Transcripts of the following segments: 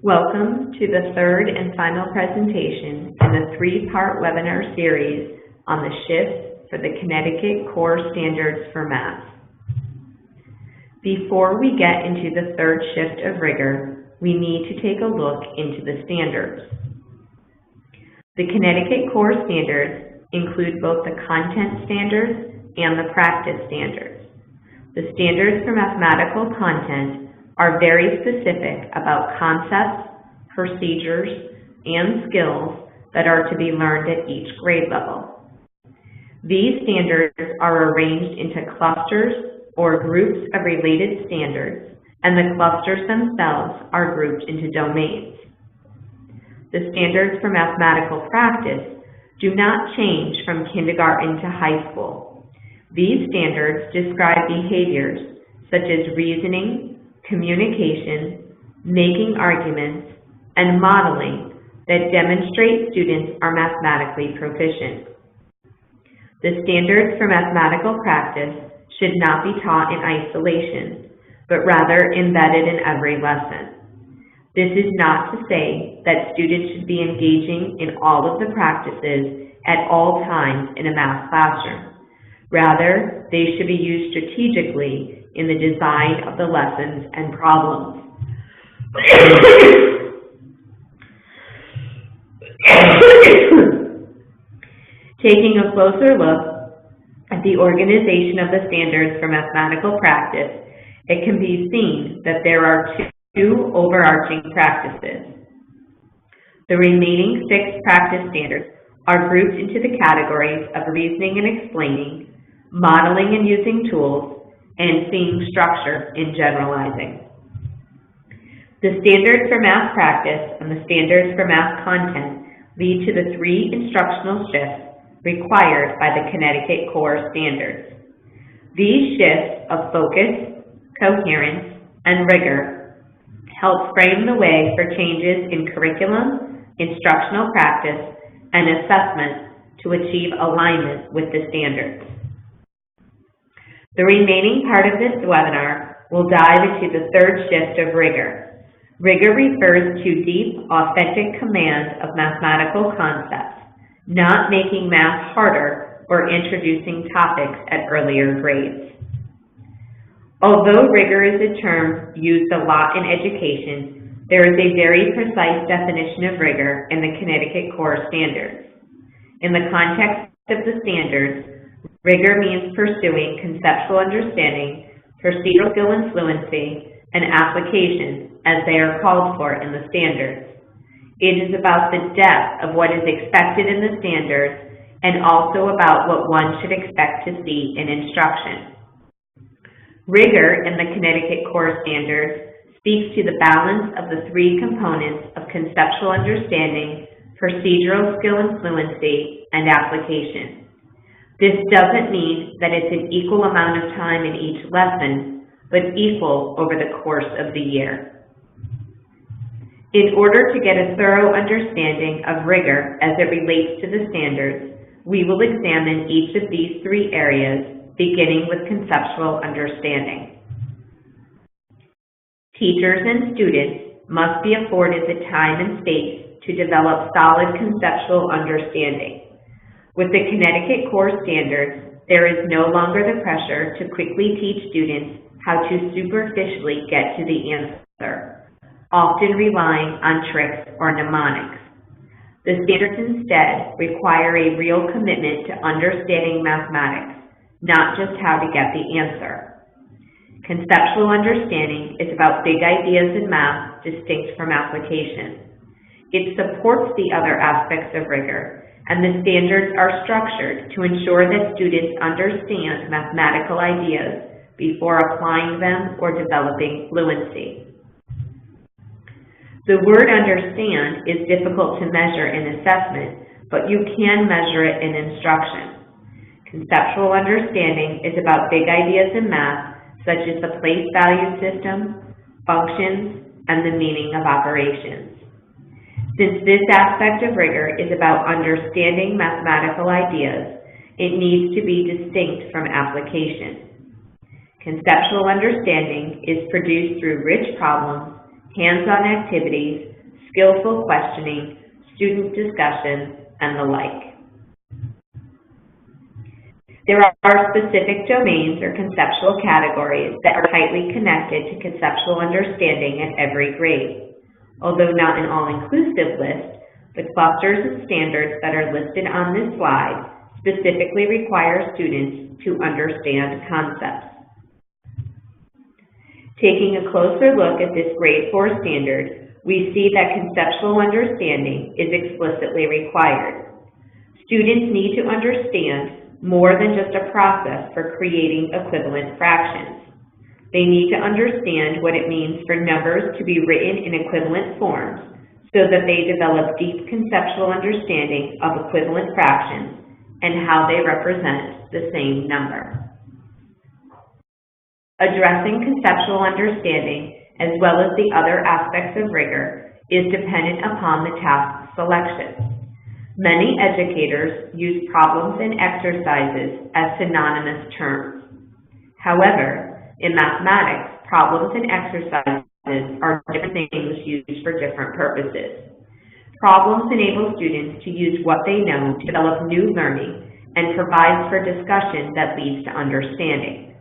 Welcome to the third and final presentation in the three-part webinar series on the shifts for the Connecticut Core Standards for Math. Before we get into the third shift of rigor, we need to take a look into the standards. The Connecticut Core Standards include both the content standards and the practice standards. The standards for mathematical content are very specific about concepts, procedures, and skills that are to be learned at each grade level. These standards are arranged into clusters or groups of related standards, and the clusters themselves are grouped into domains. The standards for mathematical practice do not change from kindergarten to high school. These standards describe behaviors such as reasoning, communication, making arguments, and modeling that demonstrate students are mathematically proficient. The standards for mathematical practice should not be taught in isolation, but rather embedded in every lesson. This is not to say that students should be engaging in all of the practices at all times in a math classroom. Rather, they should be used strategically in the design of the lessons and problems. Taking a closer look at the organization of the standards for mathematical practice, it can be seen that there are two overarching practices. The remaining 6 practice standards are grouped into the categories of reasoning and explaining, modeling and using tools, and seeing structure in generalizing. The standards for math practice and the standards for math content lead to the 3 instructional shifts required by the Connecticut Core Standards. These shifts of focus, coherence, and rigor help frame the way for changes in curriculum, instructional practice, and assessment to achieve alignment with the standards. The remaining part of this webinar will dive into the third shift of rigor. Rigor refers to deep, authentic command of mathematical concepts, not making math harder or introducing topics at earlier grades. Although rigor is a term used a lot in education, there is a very precise definition of rigor in the Connecticut Core Standards. In the context of the standards, rigor means pursuing conceptual understanding, procedural skill and fluency, and application as they are called for in the standards. It is about the depth of what is expected in the standards and also about what one should expect to see in instruction. Rigor in the Connecticut Core Standards speaks to the balance of the 3 components of conceptual understanding, procedural skill and fluency, and application. This doesn't mean that it's an equal amount of time in each lesson, but equal over the course of the year. In order to get a thorough understanding of rigor as it relates to the standards, we will examine each of these 3 areas, beginning with conceptual understanding. Teachers and students must be afforded the time and space to develop solid conceptual understanding. With the Connecticut Core Standards, there is no longer the pressure to quickly teach students how to superficially get to the answer, often relying on tricks or mnemonics. The standards instead require a real commitment to understanding mathematics, not just how to get the answer. Conceptual understanding is about big ideas in math distinct from application. It supports the other aspects of rigor, and the standards are structured to ensure that students understand mathematical ideas before applying them or developing fluency. The word understand is difficult to measure in assessment, but you can measure it in instruction. Conceptual understanding is about big ideas in math, such as the place value system, functions, and the meaning of operations. Since this aspect of rigor is about understanding mathematical ideas, it needs to be distinct from application. Conceptual understanding is produced through rich problems, hands-on activities, skillful questioning, student discussion, and the like. There are specific domains or conceptual categories that are tightly connected to conceptual understanding at every grade. Although not an all-inclusive list, the clusters and standards that are listed on this slide specifically require students to understand concepts. Taking a closer look at this Grade 4 standard, we see that conceptual understanding is explicitly required. Students need to understand more than just a process for creating equivalent fractions. They need to understand what it means for numbers to be written in equivalent forms so that they develop deep conceptual understanding of equivalent fractions and how they represent the same number. Addressing conceptual understanding, as well as the other aspects of rigor, is dependent upon the task selection. Many educators use problems and exercises as synonymous terms. However, in mathematics, problems and exercises are different things used for different purposes. Problems enable students to use what they know to develop new learning and provides for discussion that leads to understanding.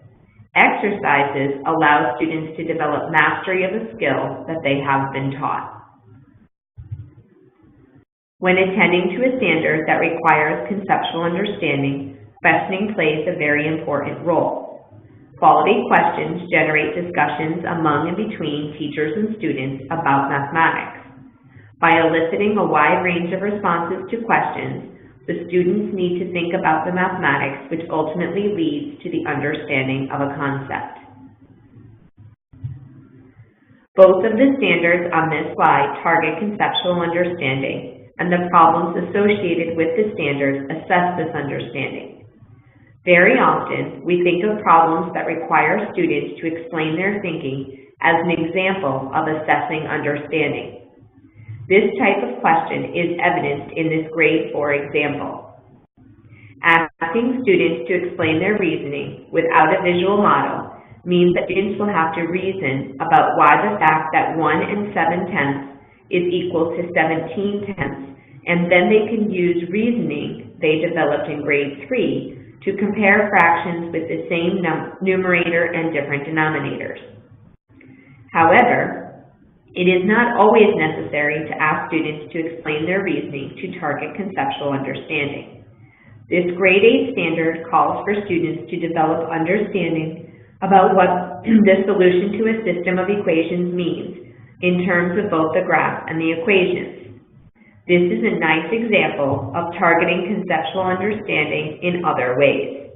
Exercises allow students to develop mastery of a skill that they have been taught. When attending to a standard that requires conceptual understanding, questioning plays a very important role. Quality questions generate discussions among and between teachers and students about mathematics. By eliciting a wide range of responses to questions, the students need to think about the mathematics, which ultimately leads to the understanding of a concept. Both of the standards on this slide target conceptual understanding, and the problems associated with the standards assess this understanding. Very often, we think of problems that require students to explain their thinking as an example of assessing understanding. This type of question is evidenced in this Grade 4 example. Asking students to explain their reasoning without a visual model means that students will have to reason about why the fact that 1 7/10 is equal to 17/10, and then they can use reasoning they developed in Grade 3 to compare fractions with the same numerator and different denominators. However, it is not always necessary to ask students to explain their reasoning to target conceptual understanding. This Grade 8 standard calls for students to develop understanding about what the solution to a system of equations means in terms of both the graph and the equations. This is a nice example of targeting conceptual understanding in other ways.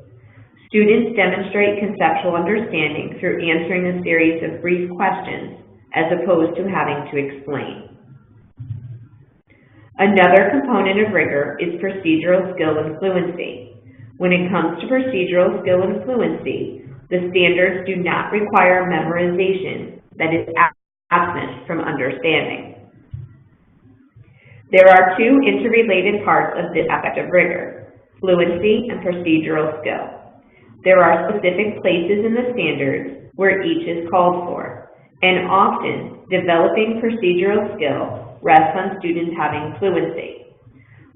Students demonstrate conceptual understanding through answering a series of brief questions as opposed to having to explain. Another component of rigor is procedural skill and fluency. When it comes to procedural skill and fluency, the standards do not require memorization that is absent from understanding. There are two interrelated parts of this aspect of rigor: fluency and procedural skill. There are specific places in the standards where each is called for, and often developing procedural skill rests on students having fluency.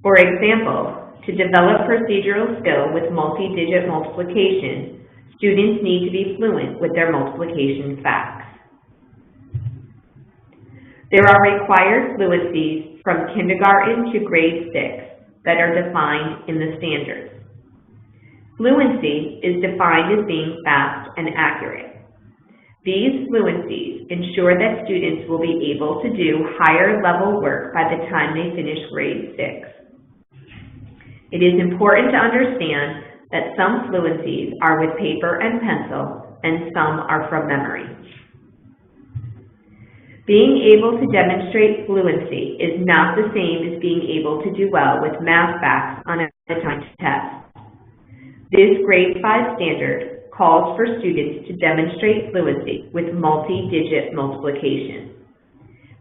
For example, to develop procedural skill with multi-digit multiplication, students need to be fluent with their multiplication facts. There are required fluencies from kindergarten to grade 6 that are defined in the standards. Fluency is defined as being fast and accurate. These fluencies ensure that students will be able to do higher level work by the time they finish grade 6. It is important to understand that some fluencies are with paper and pencil and some are from memory. Being able to demonstrate fluency is not the same as being able to do well with math facts on a timed test. This grade 5 standard calls for students to demonstrate fluency with multi-digit multiplication.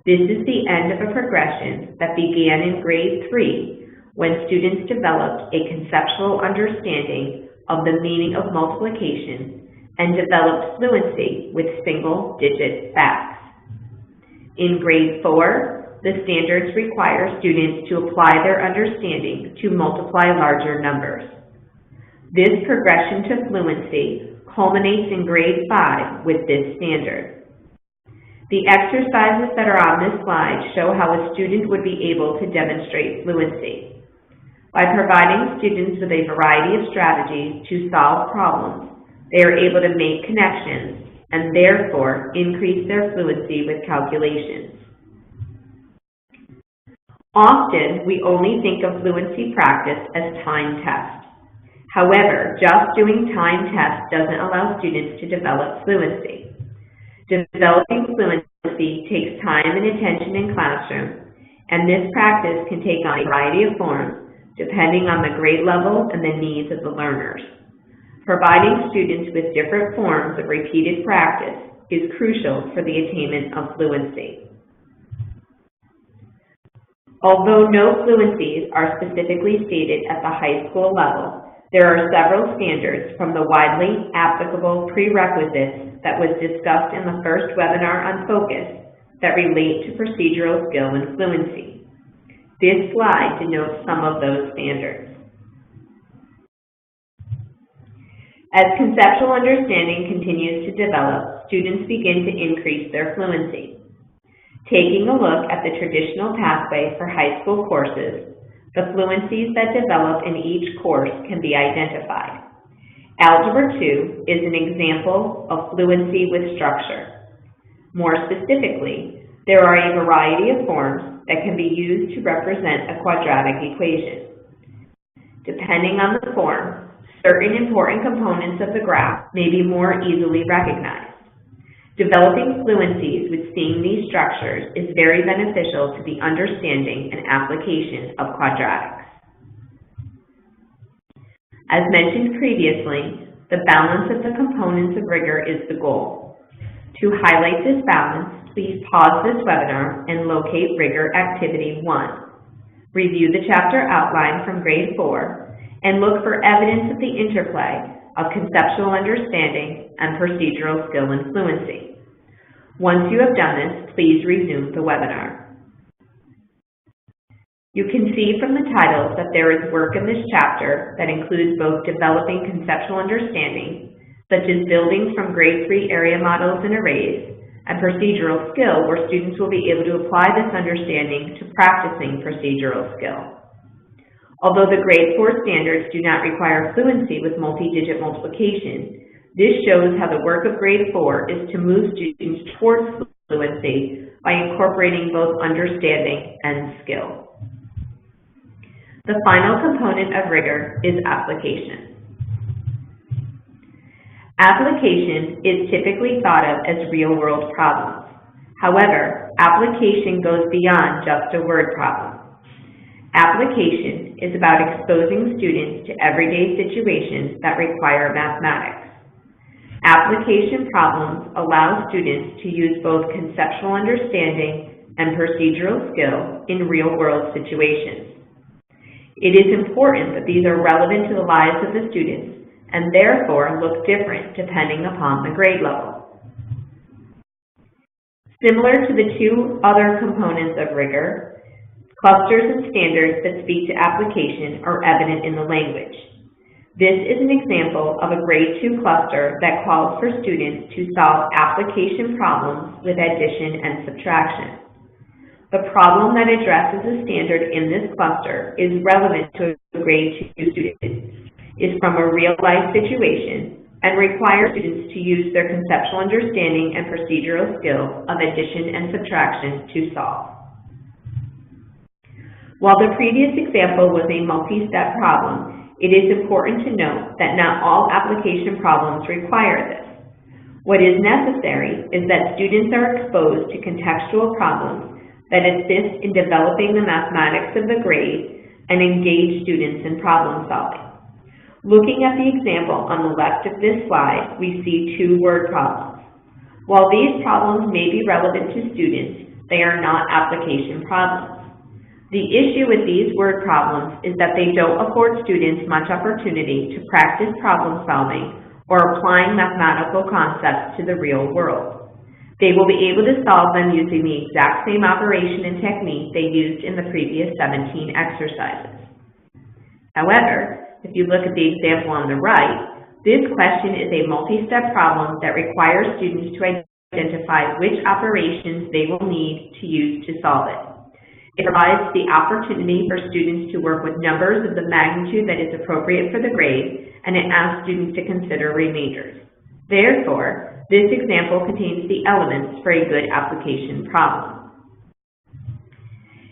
This is the end of a progression that began in grade 3 when students developed a conceptual understanding of the meaning of multiplication and developed fluency with single-digit facts. In grade 4, the standards require students to apply their understanding to multiply larger numbers. This progression to fluency culminates in grade 5 with this standard. The exercises that are on this slide show how a student would be able to demonstrate fluency. By providing students with a variety of strategies to solve problems, they are able to make connections and therefore increase their fluency with calculations. Often, we only think of fluency practice as time tests. However, just doing time tests doesn't allow students to develop fluency. Developing fluency takes time and attention in classroom, and this practice can take on a variety of forms depending on the grade level and the needs of the learners. Providing students with different forms of repeated practice is crucial for the attainment of fluency. Although no fluencies are specifically stated at the high school level, there are several standards from the widely applicable prerequisites that was discussed in the first webinar on focus that relate to procedural skill and fluency. This slide denotes some of those standards. As conceptual understanding continues to develop, students begin to increase their fluency. Taking a look at the traditional pathway for high school courses, the fluencies that develop in each course can be identified. Algebra 2 is an example of fluency with structure. More specifically, there are a variety of forms that can be used to represent a quadratic equation. Depending on the form, certain important components of the graph may be more easily recognized. Developing fluencies with seeing these structures is very beneficial to the understanding and application of quadratics. As mentioned previously, the balance of the components of rigor is the goal. To highlight this balance, please pause this webinar and locate Rigor Activity 1. Review the chapter outline from grade 4 and look for evidence of the interplay of conceptual understanding and procedural skill and fluency. Once you have done this, please resume the webinar. You can see from the titles that there is work in this chapter that includes both developing conceptual understanding, such as building from grade 3 area models and arrays, and procedural skill, where students will be able to apply this understanding to practicing procedural skill. Although the grade 4 standards do not require fluency with multi-digit multiplication, this shows how the work of grade 4 is to move students towards fluency by incorporating both understanding and skill. The final component of rigor is application. Application is typically thought of as real-world problems. However, application goes beyond just a word problem. Application is about exposing students to everyday situations that require mathematics. Application problems allow students to use both conceptual understanding and procedural skill in real-world situations. It is important that these are relevant to the lives of the students and therefore look different depending upon the grade level. Similar to the two other components of rigor, clusters and standards that speak to application are evident in the language. This is an example of a grade 2 cluster that calls for students to solve application problems with addition and subtraction. The problem that addresses a standard in this cluster is relevant to a grade 2 student, is from a real-life situation, and requires students to use their conceptual understanding and procedural skill of addition and subtraction to solve. While the previous example was a multi-step problem, it is important to note that not all application problems require this. What is necessary is that students are exposed to contextual problems that assist in developing the mathematics of the grade and engage students in problem solving. Looking at the example on the left of this slide, we see two word problems. While these problems may be relevant to students, they are not application problems. The issue with these word problems is that they don't afford students much opportunity to practice problem solving or applying mathematical concepts to the real world. They will be able to solve them using the exact same operation and technique they used in the previous 17 exercises. However, if you look at the example on the right, this question is a multi-step problem that requires students to identify which operations they will need to use to solve it. It provides the opportunity for students to work with numbers of the magnitude that is appropriate for the grade, and it asks students to consider remainders. Therefore, this example contains the elements for a good application problem.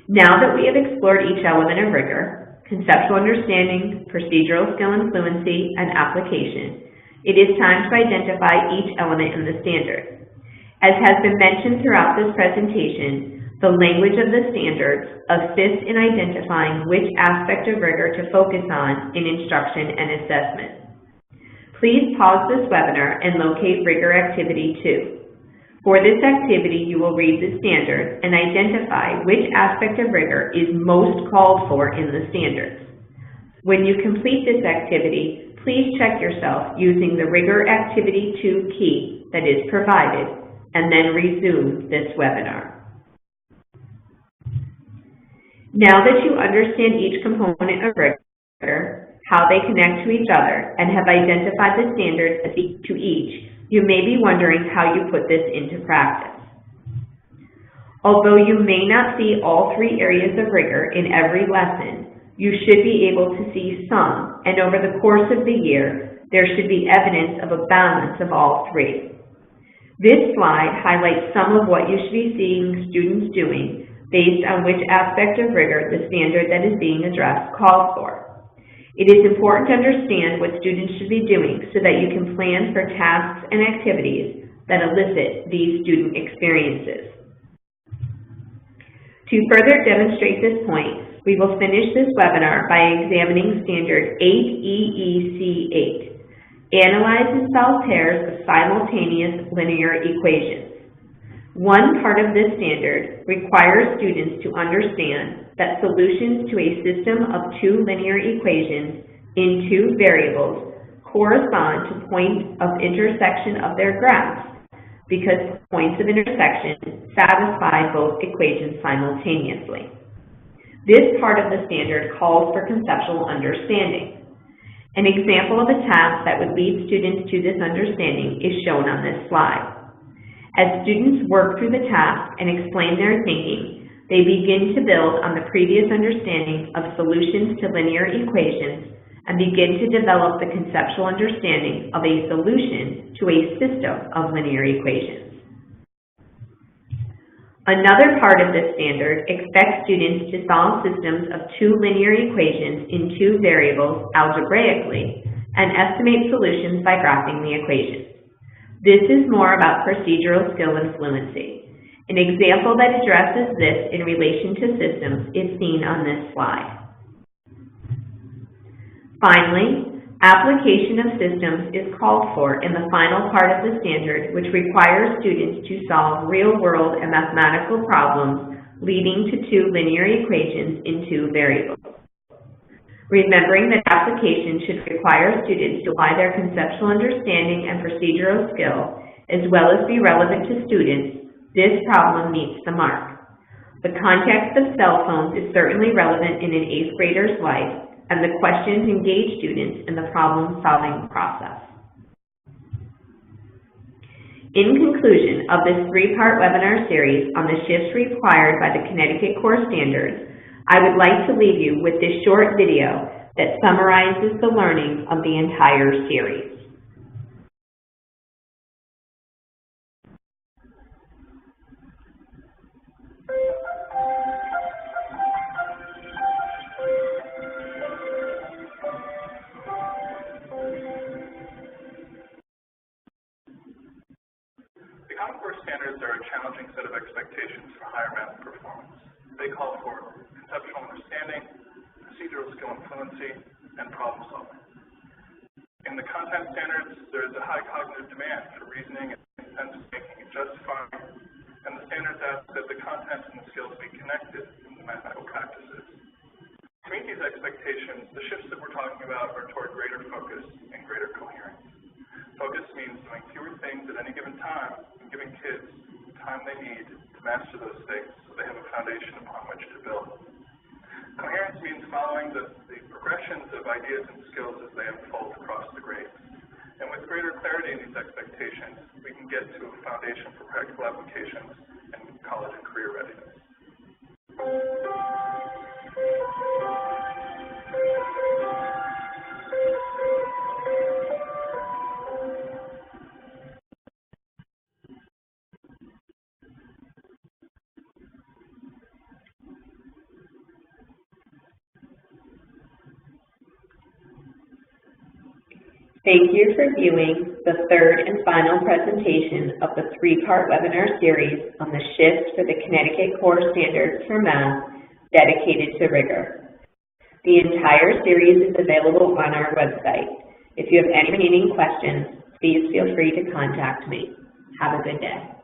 Now that we have explored each element of rigor, conceptual understanding, procedural skill and fluency, and application, it is time to identify each element in the standard. As has been mentioned throughout this presentation, the language of the standards assists in identifying which aspect of rigor to focus on in instruction and assessment. Please pause this webinar and locate Rigor Activity 2. For this activity, you will read the standard and identify which aspect of rigor is most called for in the standards. When you complete this activity, please check yourself using the Rigor Activity 2 key that is provided, and then resume this webinar. Now that you understand each component of rigor, how they connect to each other, and have identified the standards to each, you may be wondering how you put this into practice. Although you may not see all three areas of rigor in every lesson, you should be able to see some, and over the course of the year, there should be evidence of a balance of all three. This slide highlights some of what you should be seeing students doing based on which aspect of rigor the standard that is being addressed calls for. It is important to understand what students should be doing so that you can plan for tasks and activities that elicit these student experiences. To further demonstrate this point, we will finish this webinar by examining Standard 8EEC8, Analyze and Solve Pairs of Simultaneous Linear Equations. One part of this standard requires students to understand that solutions to a system of two linear equations in two variables correspond to points of intersection of their graphs, because points of intersection satisfy both equations simultaneously. This part of the standard calls for conceptual understanding. An example of a task that would lead students to this understanding is shown on this slide. As students work through the task and explain their thinking, they begin to build on the previous understanding of solutions to linear equations and begin to develop the conceptual understanding of a solution to a system of linear equations. Another part of this standard expects students to solve systems of two linear equations in two variables algebraically and estimate solutions by graphing the equations. This is more about procedural skill and fluency. An example that addresses this in relation to systems is seen on this slide. Finally, application of systems is called for in the final part of the standard, which requires students to solve real-world and mathematical problems leading to two linear equations in two variables. Remembering that application should require students to apply their conceptual understanding and procedural skill, as well as be relevant to students, this problem meets the mark. The context of cell phones is certainly relevant in an 8th grader's life, and the questions engage students in the problem-solving process. In conclusion of this 3-part webinar series on the shifts required by the Connecticut Core Standards, I would like to leave you with this short video that summarizes the learning of the entire series. The Common Core Standards are a challenging set of expectations for higher math performance. They call for conceptual understanding, procedural skill and fluency, and problem solving. In the content standards, there is a high cognitive demand for reasoning and sense making and justifying, and the standards ask that the content and the skills be connected in the mathematical practices. To meet these expectations, the shifts that we're talking about are toward greater focus and greater coherence. Focus means doing fewer things at any given time and giving kids time they need to master those things so they have a foundation upon which to build. Coherence means following the progressions of ideas and skills as they unfold across the grades. And with greater clarity in these expectations, we can get to a foundation for practical applications and college and career readiness. Thank you for viewing the third and final presentation of the three-part webinar series on the shift for the Connecticut Core Standards for Math dedicated to rigor. The entire series is available on our website. If you have any remaining questions, please feel free to contact me. Have a good day.